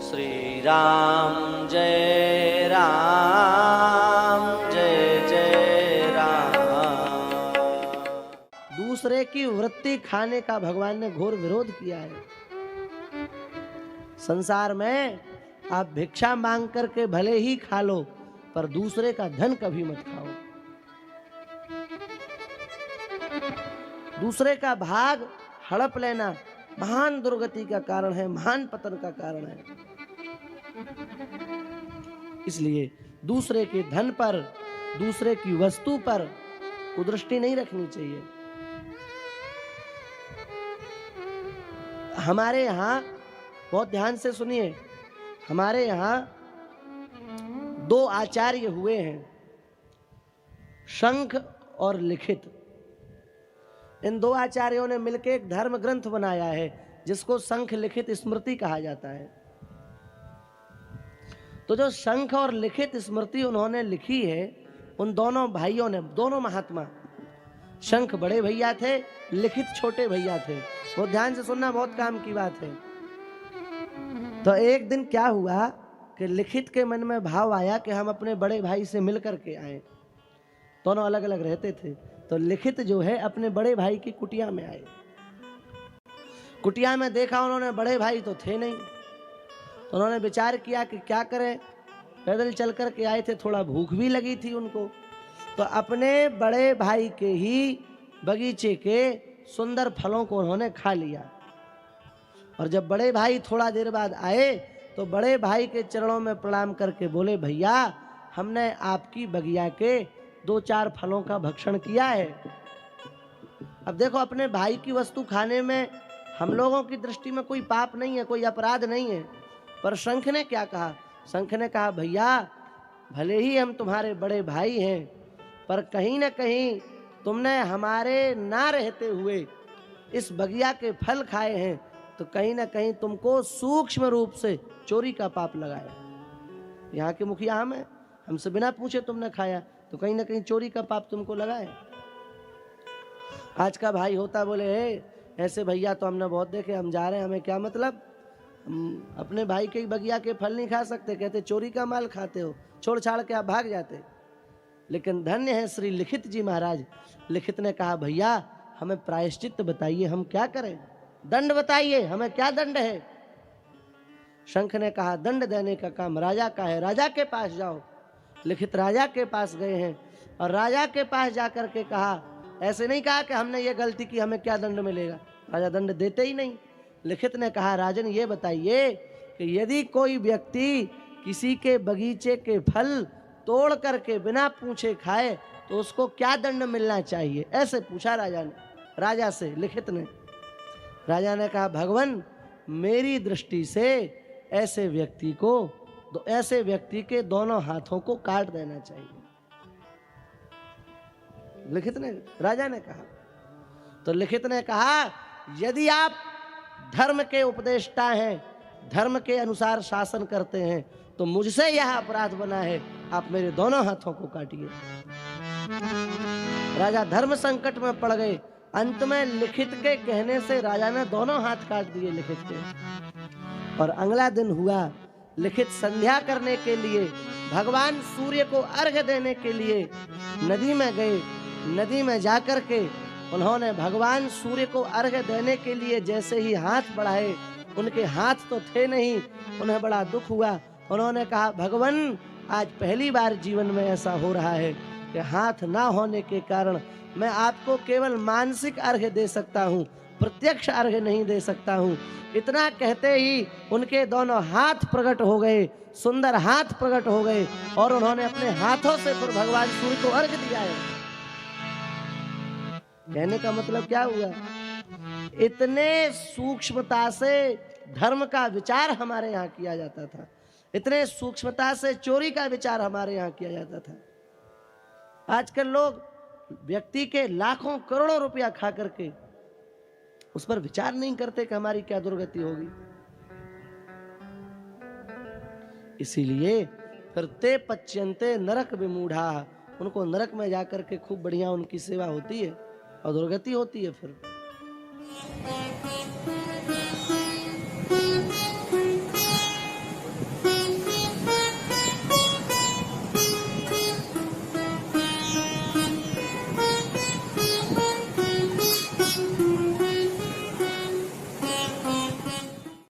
श्री राम जय जय राम। दूसरे की वृत्ति खाने का भगवान ने घोर विरोध किया है। संसार में आप भिक्षा मांग करके भले ही खा लो, पर दूसरे का धन कभी मत खाओ। दूसरे का भाग हड़प लेना महान दुर्गति का कारण है, महान पतन का कारण है। इसलिए दूसरे के धन पर, दूसरे की वस्तु पर कुदृष्टि नहीं रखनी चाहिए। हमारे यहाँ बहुत ध्यान से सुनिए, हमारे यहाँ दो आचार्य हुए हैं, शंख और लिखित। इन दो आचार्यों ने मिलकर एक धर्म ग्रंथ बनाया है जिसको शंख लिखित स्मृति कहा जाता है। तो जो शंख और लिखित स्मृति उन्होंने लिखी है, उन दोनों भाइयों ने, दोनों महात्मा, शंख बड़े भैया थे, लिखित छोटे भैया थे। वो ध्यान से सुनना, बहुत काम की बात है। तो एक दिन क्या हुआ कि लिखित के मन में भाव आया कि हम अपने बड़े भाई से मिल करके आए। दोनों अलग अलग रहते थे। तो लिखित जो है अपने बड़े भाई की कुटिया में आए। कुटिया में देखा उन्होंने, बड़े भाई तो थे नहीं। तो उन्होंने विचार किया कि क्या करें, पैदल चल कर के आए थे, थोड़ा भूख भी लगी थी उनको। तो अपने बड़े भाई के ही बगीचे के सुंदर फलों को उन्होंने खा लिया। और जब बड़े भाई थोड़ा देर बाद आए तो बड़े भाई के चरणों में प्रणाम करके बोले, भैया हमने आपकी बगिया के 2-4 फलों का भक्षण किया है। अब देखो, अपने भाई की वस्तु खाने में हम लोगों की दृष्टि में कोई पाप नहीं है, कोई अपराध नहीं है। पर शंख ने क्या कहा? शंख ने कहा, भैया भले ही हम तुम्हारे बड़े भाई हैं, पर कहीं ना कहीं तुमने हमारे ना रहते हुए इस बगिया के फल खाए हैं, तो कहीं ना कहीं तुमको सूक्ष्म रूप से चोरी का पाप लगाया। यहाँ के मुखिया हम हैं, हमसे बिना पूछे तुमने खाया, तो कहीं ना कहीं चोरी का पाप तुमको लगा है। आज का भाई होता बोले, ऐसे भैया तो हमने बहुत देखे, हम जा रहे हैं, हमें क्या मतलब, हम अपने भाई के बगिया के फल नहीं खा सकते, कहते चोरी का माल खाते हो, छोड़ छाड़ के आप भाग जाते। लेकिन धन्य है श्री लिखित जी महाराज। लिखित ने कहा, भैया हमें प्रायश्चित बताइए, हम क्या करें, दंड बताइए, हमें क्या दंड है। शंख ने कहा, दंड देने का काम राजा का है, राजा के पास जाओ। लिखित राजा के पास गए हैं और राजा के पास जाकर के कहा, ऐसे नहीं कहा कि हमने ये गलती की, हमें क्या दंड मिलेगा, राजा दंड देते ही नहीं। लिखित ने कहा, राजन ये बताइए कि यदि कोई व्यक्ति किसी के बगीचे के फल तोड़ करके बिना पूछे खाए तो उसको क्या दंड मिलना चाहिए, ऐसे पूछा राजा से लिखित ने। राजा ने कहा, भगवान मेरी दृष्टि से ऐसे व्यक्ति के दोनों हाथों को काट देना चाहिए। लिखित ने, राजा ने कहा। तो लिखित ने कहा, यदि आप धर्म के उपदेष्टा हैं, धर्म के अनुसार शासन करते हैं, तो मुझसे यह अपराध बना है, आप मेरे दोनों हाथों को काटिए। राजा धर्म संकट में पड़ गए। अंत में लिखित के कहने से राजा ने दोनों हाथ काट दिए लिखित के। और अगला दिन हुआ, लिखित संध्या करने के लिए, भगवान सूर्य को अर्घ्य देने के लिए नदी में गए। नदी में जाकर के उन्होंने भगवान सूर्य को अर्घ्य देने के लिए जैसे ही हाथ बढ़ाए, उनके हाथ तो थे नहीं, उन्हें बड़ा दुख हुआ। उन्होंने कहा, भगवान आज पहली बार जीवन में ऐसा हो रहा है कि हाथ ना होने के कारण मैं आपको केवल मानसिक अर्घ्य दे सकता हूँ, प्रत्यक्ष अर्घ्य नहीं दे सकता हूँ। इतना कहते ही उनके दोनों हाथ प्रकट हो गए, सुंदर हाथ प्रकट हो गए, और उन्होंने अपने हाथों से फिर भगवान सूर्य को अर्घ्य दिया है। कहने का मतलब क्या हुआ, इतने सूक्ष्मता से धर्म का विचार हमारे यहाँ किया जाता था, इतने सूक्ष्मता से चोरी का विचार हमारे यहाँ किया जाता था। आजकल लोग व्यक्ति के लाखों करोड़ों रुपया खा करके उस पर विचार नहीं करते कि हमारी क्या दुर्गति होगी। इसीलिए फिर ते पच्यन्ते नरक विमूढ़ा, उनको नरक में जाकर के खूब बढ़िया उनकी सेवा होती है और दुर्गति होती है। फिर